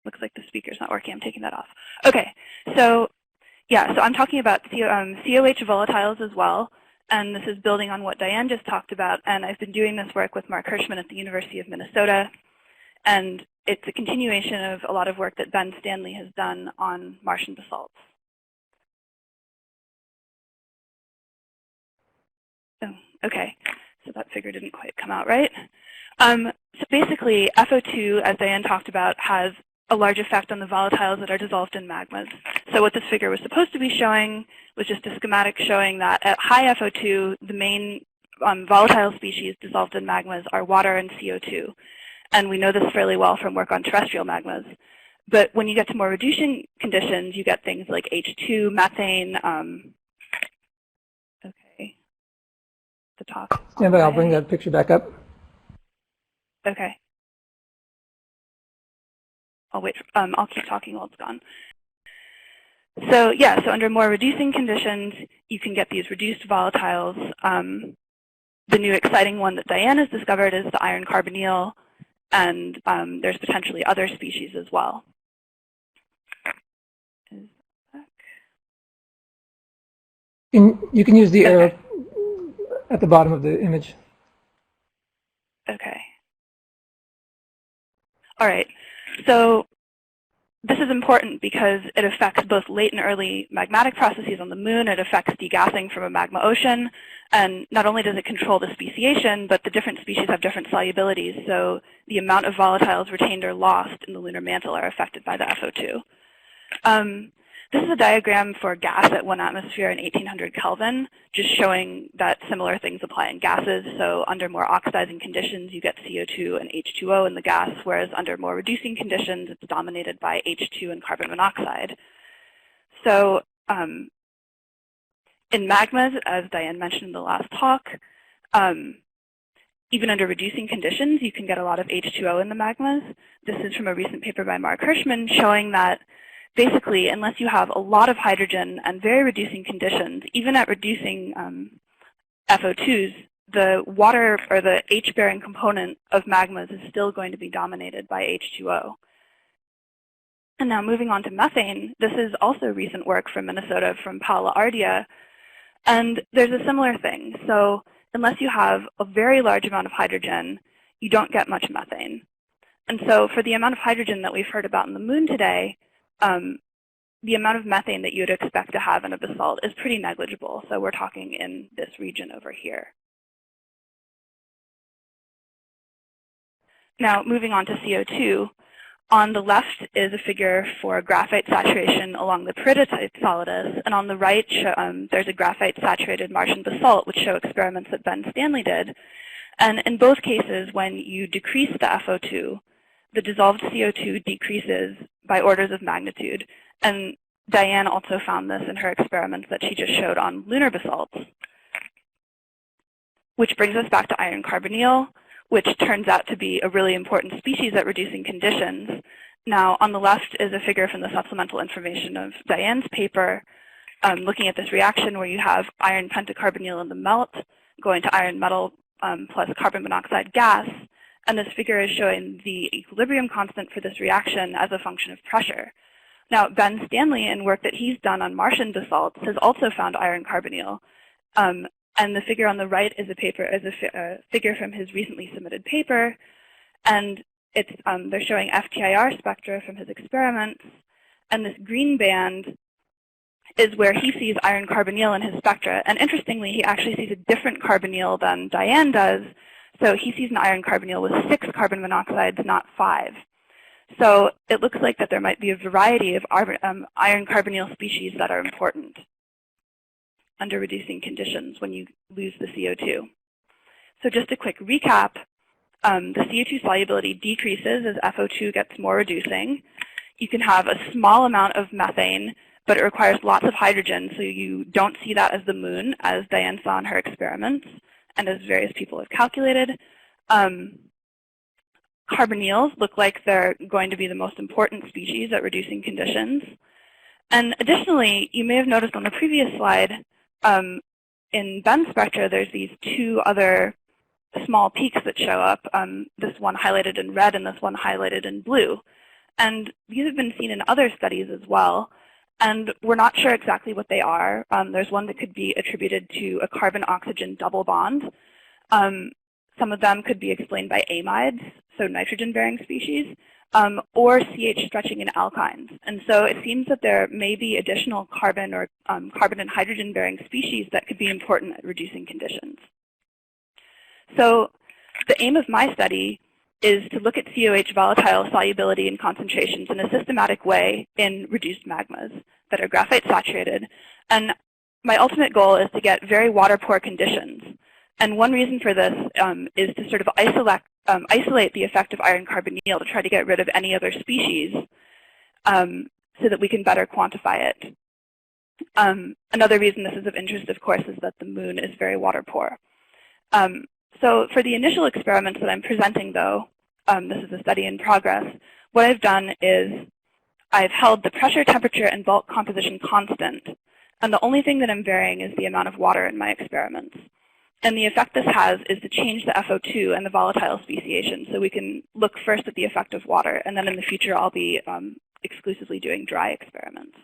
Looks like the speaker's not working. I'm taking that off. OK, so yeah, so I'm talking about C-O-H volatiles as well. And this is building on what Diane just talked about. And I've been doing this work with Mark Hirschman at the University of Minnesota. And it's a continuation of a lot of work that Ben Stanley has done on Martian basalts. Oh, OK, so that figure didn't quite come out right. So basically, FO2, as Diane talked about, has a large effect on the volatiles that are dissolved in magmas. So what this figure was supposed to be showing was just a schematic showing that at high FO2, the main volatile species dissolved in magmas are water and CO2. And we know this fairly well from work on terrestrial magmas. But when you get to more reducing conditions, you get things like H2, methane. OK, the talk. Stand by, I'll bring that picture back up. OK. I'll wait. I'll keep talking while it's gone. So yeah, so under more reducing conditions, you can get these reduced volatiles. The new exciting one that Diane has discovered is the iron carbonyl, and there's potentially other species as well. You can use the arrow at the bottom of the image. OK. All right. So this is important because it affects both late and early magmatic processes on the moon. It affects degassing from a magma ocean. And not only does it control the speciation, but the different species have different solubilities. So the amount of volatiles retained or lost in the lunar mantle are affected by the FO2. This is a diagram for gas at 1 atmosphere and 1800 Kelvin, just showing that similar things apply in gases. So under more oxidizing conditions, you get CO2 and H2O in the gas, whereas under more reducing conditions, it's dominated by H2 and carbon monoxide. So in magmas, as Diane mentioned in the last talk, even under reducing conditions, you can get a lot of H2O in the magmas. This is from a recent paper by Mark Hirschman showing that basically, unless you have a lot of hydrogen and very reducing conditions, even at reducing FO2s, the water or the H-bearing component of magmas is still going to be dominated by H2O. And now moving on to methane, this is also recent work from Minnesota from Paula Ardia. And there's a similar thing. So unless you have a very large amount of hydrogen, you don't get much methane. And so for the amount of hydrogen that we've heard about on the moon today, the amount of methane that you would expect to have in a basalt is pretty negligible. So we're talking in this region over here. Now, moving on to CO2, on the left is a figure for graphite saturation along the peridotite solidus. And on the right, there's a graphite-saturated Martian basalt, which show experiments that Ben Stanley did. And in both cases, when you decrease the FO2, the dissolved CO2 decreases by orders of magnitude. And Diane also found this in her experiments that she just showed on lunar basalts. Which brings us back to iron carbonyl, which turns out to be a really important species at reducing conditions. Now, on the left is a figure from the supplemental information of Diane's paper looking at this reaction where you have iron pentacarbonyl in the melt going to iron metal plus carbon monoxide gas. And this figure is showing the equilibrium constant for this reaction as a function of pressure. Now, Ben Stanley, in work that he's done on Martian basalts, has also found iron carbonyl. And the figure on the right is a figure from his recently submitted paper. And it's, they're showing FTIR spectra from his experiments. And this green band is where he sees iron carbonyl in his spectra. And interestingly, he actually sees a different carbonyl than Diane does. So he sees an iron carbonyl with 6 carbon monoxides, not 5. So it looks like that there might be a variety of iron carbonyl species that are important under reducing conditions when you lose the CO2. So just a quick recap, the CO2 solubility decreases as FO2 gets more reducing. You can have a small amount of methane, but it requires lots of hydrogen, so you don't see that as the moon, as Diane saw in her experiments, and as various people have calculated. Carbonyls look like they're going to be the most important species at reducing conditions. And additionally, you may have noticed on the previous slide, in Ben's spectra, there's these 2 other small peaks that show up, this one highlighted in red and this one highlighted in blue. And these have been seen in other studies as well. And we're not sure exactly what they are. There's one that could be attributed to a carbon-oxygen double bond. Some of them could be explained by amides, so nitrogen-bearing species, or CH stretching in alkynes. And so it seems that there may be additional carbon or carbon and hydrogen-bearing species that could be important at reducing conditions. So the aim of my study is to look at C-O-H volatile solubility and concentrations in a systematic way in reduced magmas that are graphite saturated. And my ultimate goal is to get very water-poor conditions. And one reason for this is to sort of isolate the effect of iron carbonyl to try to get rid of any other species so that we can better quantify it. Another reason this is of interest, of course, is that the moon is very water-poor. So for the initial experiments that I'm presenting, though, this is a study in progress, what I've done is I've held the pressure, temperature, and bulk composition constant. And the only thing that I'm varying is the amount of water in my experiments. And the effect this has is to change the FO2 and the volatile speciation. So we can look first at the effect of water, and then in the future I'll be exclusively doing dry experiments.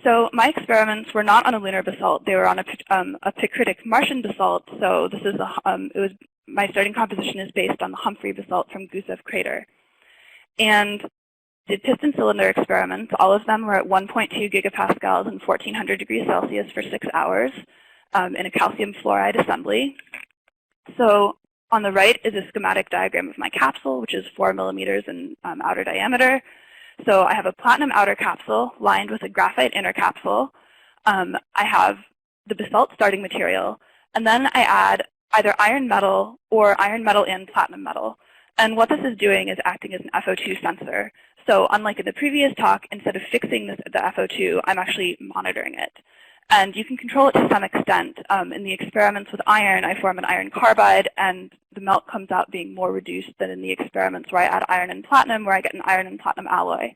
So my experiments were not on a lunar basalt. They were on a picritic Martian basalt. So this is my starting composition is based on the Humphrey basalt from Gusev crater. And did piston cylinder experiments. All of them were at 1.2 gigapascals and 1400 degrees Celsius for 6 hours in a calcium fluoride assembly. So on the right is a schematic diagram of my capsule, which is 4 millimeters in outer diameter. So I have a platinum outer capsule lined with a graphite inner capsule. I have the basalt starting material. And then I add either iron metal or iron metal and platinum metal. And what this is doing is acting as an FO2 sensor. So unlike in the previous talk, instead of fixing the FO2, I'm actually monitoring it. And you can control it to some extent. In the experiments with iron, I form an iron carbide, and the melt comes out being more reduced than in the experiments where I add iron and platinum, where I get an iron and platinum alloy.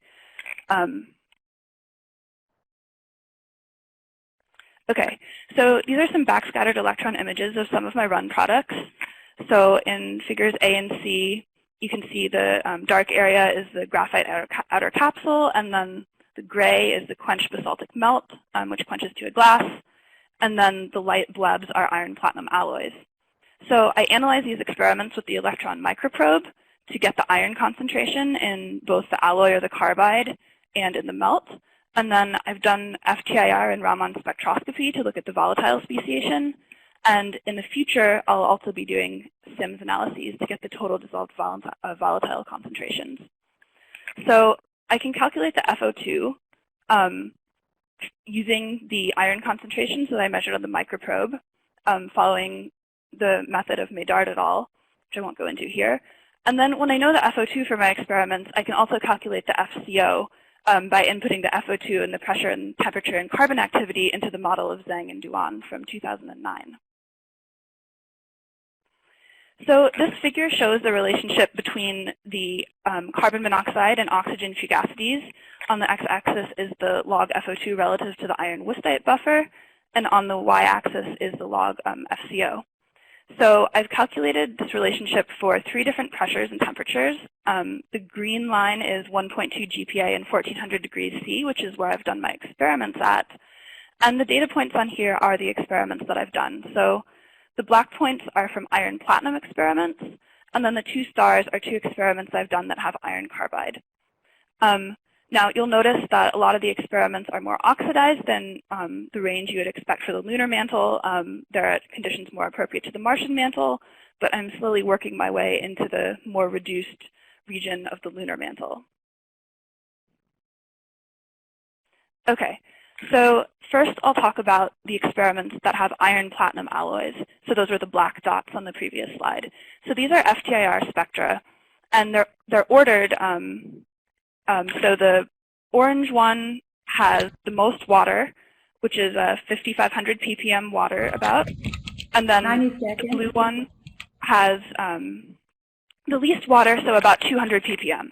Okay, so these are some backscattered electron images of some of my run products. So in figures A and C, you can see the dark area is the graphite outer capsule, and then the gray is the quenched basaltic melt, which quenches to a glass. And then the light blebs are iron-platinum alloys. So I analyze these experiments with the electron microprobe to get the iron concentration in both the alloy or the carbide and in the melt. And then I've done FTIR and Raman spectroscopy to look at the volatile speciation. And in the future, I'll also be doing SIMS analyses to get the total dissolved volatile concentrations. So I can calculate the FO2 using the iron concentrations that I measured on the microprobe following the method of Medard et al., which I won't go into here. And then when I know the FO2 for my experiments, I can also calculate the FCO by inputting the FO2 and the pressure and temperature and carbon activity into the model of Zhang and Duan from 2009. So this figure shows the relationship between the carbon monoxide and oxygen fugacities. On the x-axis is the log FO2 relative to the iron wüstite buffer, and on the y-axis is the log FCO. So I've calculated this relationship for 3 different pressures and temperatures. The green line is 1.2 GPa and 1400 degrees C, which is where I've done my experiments at. And the data points on here are the experiments that I've done. So the black points are from iron-platinum experiments, and then the 2 stars are 2 experiments I've done that have iron carbide. Now, you'll notice that a lot of the experiments are more oxidized than the range you would expect for the lunar mantle. They're at conditions more appropriate to the Martian mantle, but I'm slowly working my way into the more reduced region of the lunar mantle. Okay. So first, I'll talk about the experiments that have iron-platinum alloys. So those are the black dots on the previous slide. So these are FTIR spectra, and they're ordered. So the orange one has the most water, which is 5,500 ppm water about. And then the blue one has the least water, so about 200 ppm.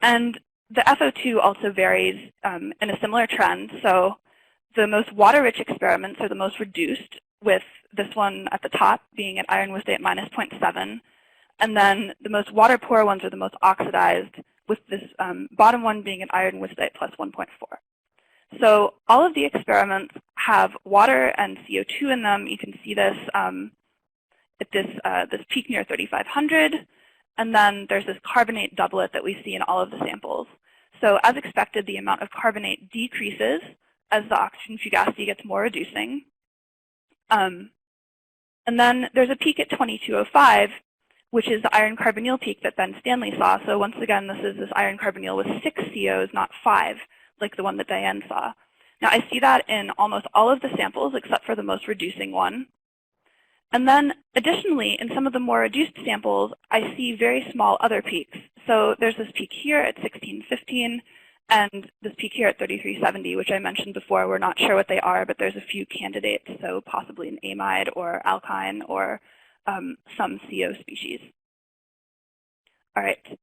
And the FO2 also varies in a similar trend. So the most water-rich experiments are the most reduced, with this one at the top being at iron wüstite minus 0.7. And then the most water poor ones are the most oxidized, with this bottom one being an iron withite plus 1.4. So all of the experiments have water and CO2 in them. You can see this at this peak near 3,500. And then there's this carbonate doublet that we see in all of the samples. So as expected, the amount of carbonate decreases as the oxygen fugacity gets more reducing. And then there's a peak at 2205, which is the iron carbonyl peak that Ben Stanley saw. So once again, this is this iron carbonyl with 6 COs, not 5, like the one that Diane saw. Now I see that in almost all of the samples except for the most reducing one. And then additionally, in some of the more reduced samples, I see very small other peaks. So there's this peak here at 1615 and this peak here at 3370, which I mentioned before. We're not sure what they are, but there's a few candidates, so possibly an amide or alkyne or some CO species. All right,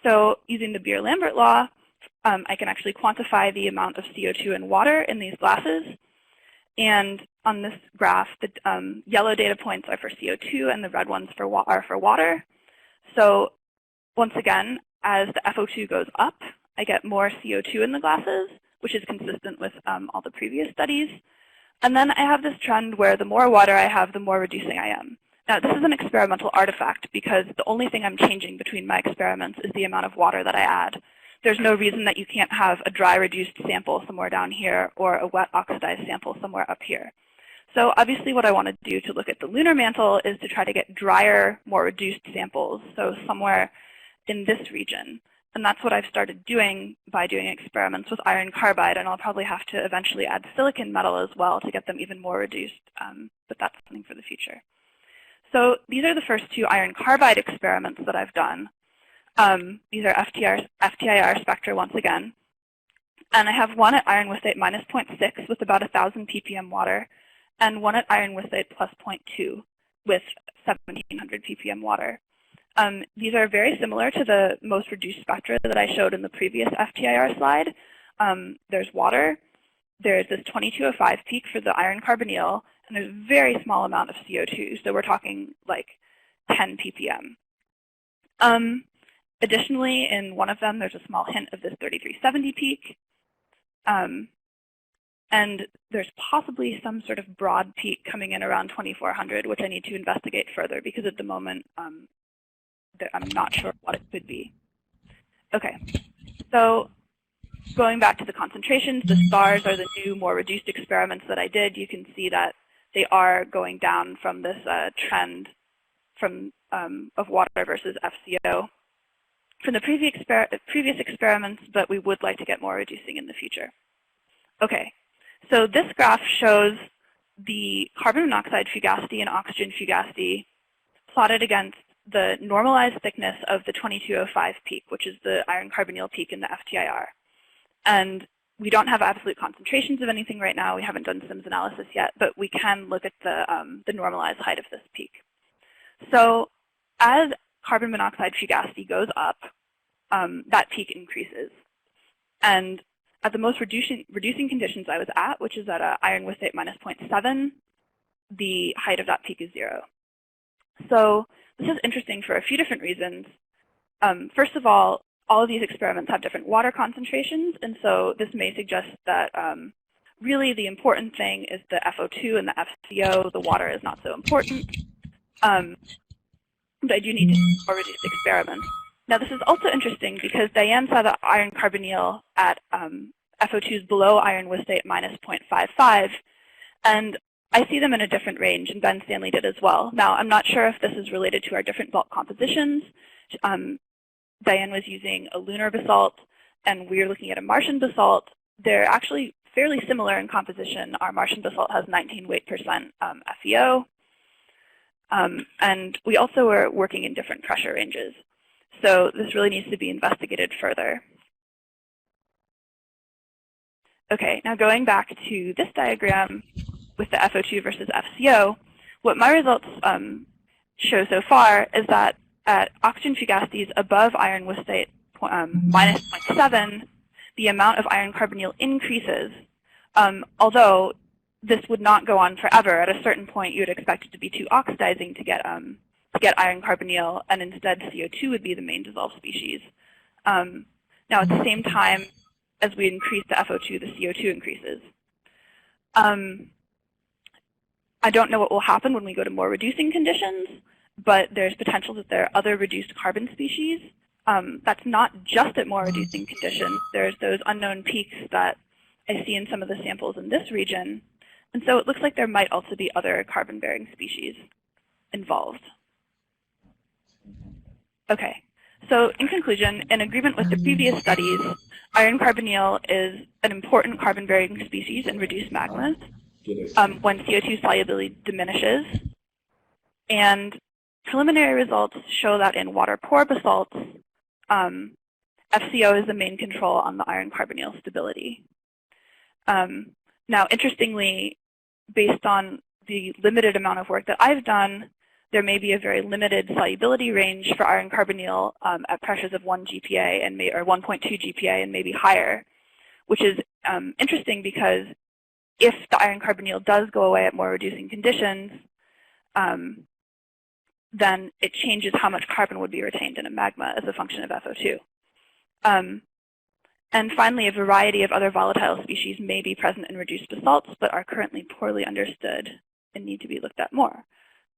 so using the Beer-Lambert law, I can actually quantify the amount of CO2 and water in these glasses. And on this graph, the yellow data points are for CO2 and the red ones are for water. So once again, as the FO2 goes up, I get more CO2 in the glasses, which is consistent with all the previous studies. And then I have this trend where the more water I have, the more reducing I am. Now, this is an experimental artifact because the only thing I'm changing between my experiments is the amount of water that I add. There's no reason that you can't have a dry reduced sample somewhere down here or a wet oxidized sample somewhere up here. So obviously what I want to do to look at the lunar mantle is to try to get drier, more reduced samples, so somewhere in this region. And that's what I've started doing by doing experiments with iron carbide, and I'll probably have to eventually add silicon metal as well to get them even more reduced, but that's something for the future. So these are the first 2 iron carbide experiments that I've done. These are FTIR spectra once again. And I have one at iron withite minus 0.6 with about 1,000 ppm water, and one at iron withite plus 0.2 with 1,700 ppm water. These are very similar to the most reduced spectra that I showed in the previous FTIR slide. There's water, there's this 2205 peak for the iron carbonyl, and there's a very small amount of CO2, so we're talking like 10 ppm. Additionally, in one of them, there's a small hint of this 3370 peak. And there's possibly some sort of broad peak coming in around 2400, which I need to investigate further because at the moment, I'm not sure what it could be. OK, so going back to the concentrations, the stars are the new, more reduced experiments that I did. You can see that they are going down from this trend from of water versus FCO from the previous experiments, but we would like to get more reducing in the future. OK, so this graph shows the carbon monoxide fugacity and oxygen fugacity plotted against the normalized thickness of the 2205 peak, which is the iron carbonyl peak in the FTIR. And we don't have absolute concentrations of anything right now. We haven't done SIMS analysis yet, but we can look at the normalized height of this peak. So as carbon monoxide fugacity goes up, that peak increases. And at the most reducing conditions I was at, which is at iron withite minus 0.7, the height of that peak is 0. So this is interesting for a few different reasons. First of all of these experiments have different water concentrations, and so this may suggest that really the important thing is the FO2 and the FCO. The water is not so important. But I do need to do more reduced experiments. Now this is also interesting because Diane saw the iron carbonyl at FO2s below iron withite minus 0.55, and I see them in a different range, and Ben Stanley did as well. Now I'm not sure if this is related to our different bulk compositions. Diane was using a lunar basalt, and we were looking at a Martian basalt. They're actually fairly similar in composition. Our Martian basalt has 19 weight percent FeO. And we also were working in different pressure ranges. So this really needs to be investigated further. OK, now going back to this diagram with the FO2 versus FCO, what my results show so far is that at oxygen fugacities above iron withite minus 0.7, the amount of iron carbonyl increases, although this would not go on forever. At a certain point, you would expect it to be too oxidizing to get to get iron carbonyl, and instead CO2 would be the main dissolved species. Now, at the same time, as we increase the FO2, the CO2 increases. I don't know what will happen when we go to more reducing conditions, but there's potential that there are other reduced carbon species. That's not just at more reducing conditions. There's those unknown peaks that I see in some of the samples in this region. And so it looks like there might also be other carbon-bearing species involved. Okay, so in conclusion, in agreement with the previous studies, iron carbonyl is an important carbon-bearing species in reduced magmas when CO2 solubility diminishes. And preliminary results show that in water-poor basalts, FCO is the main control on the iron carbonyl stability. Now, interestingly, based on the limited amount of work that I've done, there may be a very limited solubility range for iron carbonyl at pressures of 1 GPa and or 1.2 GPa and maybe higher, which is interesting because if the iron carbonyl does go away at more reducing conditions, then it changes how much carbon would be retained in a magma as a function of FO2. And finally, a variety of other volatile species may be present in reduced basalts, but are currently poorly understood and need to be looked at more.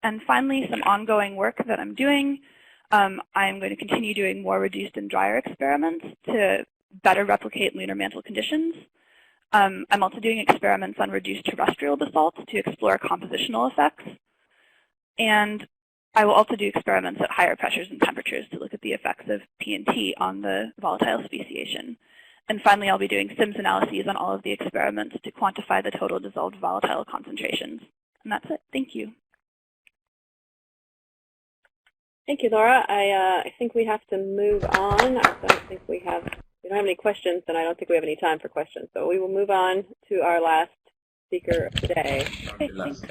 And finally, some ongoing work that I'm doing. I'm going to continue doing more reduced and drier experiments to better replicate lunar mantle conditions. I'm also doing experiments on reduced terrestrial basalts to explore compositional effects. And I will also do experiments at higher pressures and temperatures to look at the effects of P&T on the volatile speciation. And finally, I'll be doing SIMS analyses on all of the experiments to quantify the total dissolved volatile concentrations. And that's it. Thank you. Thank you, Laura. I think we have to move on. I don't think we don't have any questions, and I don't think we have any time for questions. So we will move on to our last speaker today. Okay, thanks.